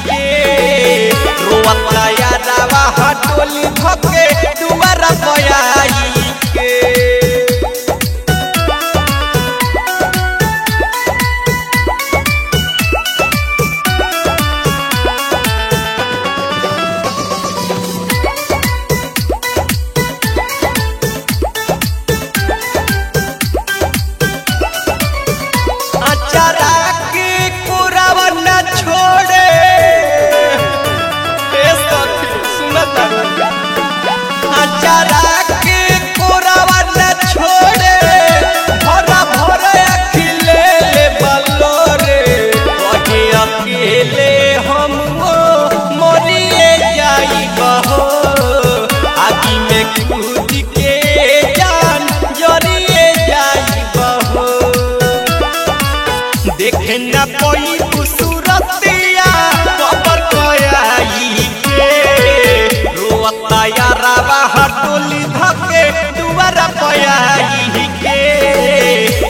के रोवता यारावा हटोली धके दुआरा पयाई के देखना कोई खूबसूरतिया कबर कोई के रोवता यारावा हटोली धके दुआरा पयाई के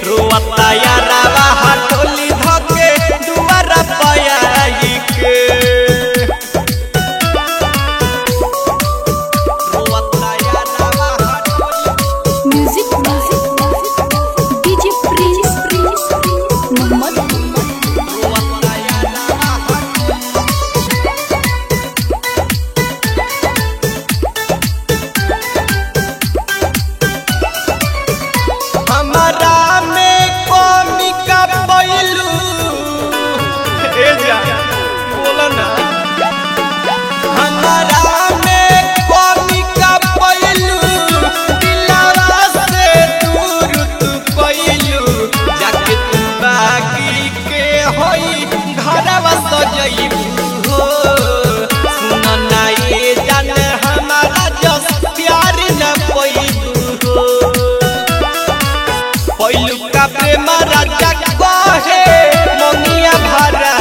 रोवता यारावा हटोली धके दुआरा पयाई के रोवता यारावा हटोली म्यूजिक डीजे प्रिंस मोहम्मद प्रेम राजा कहे मोनिया भरा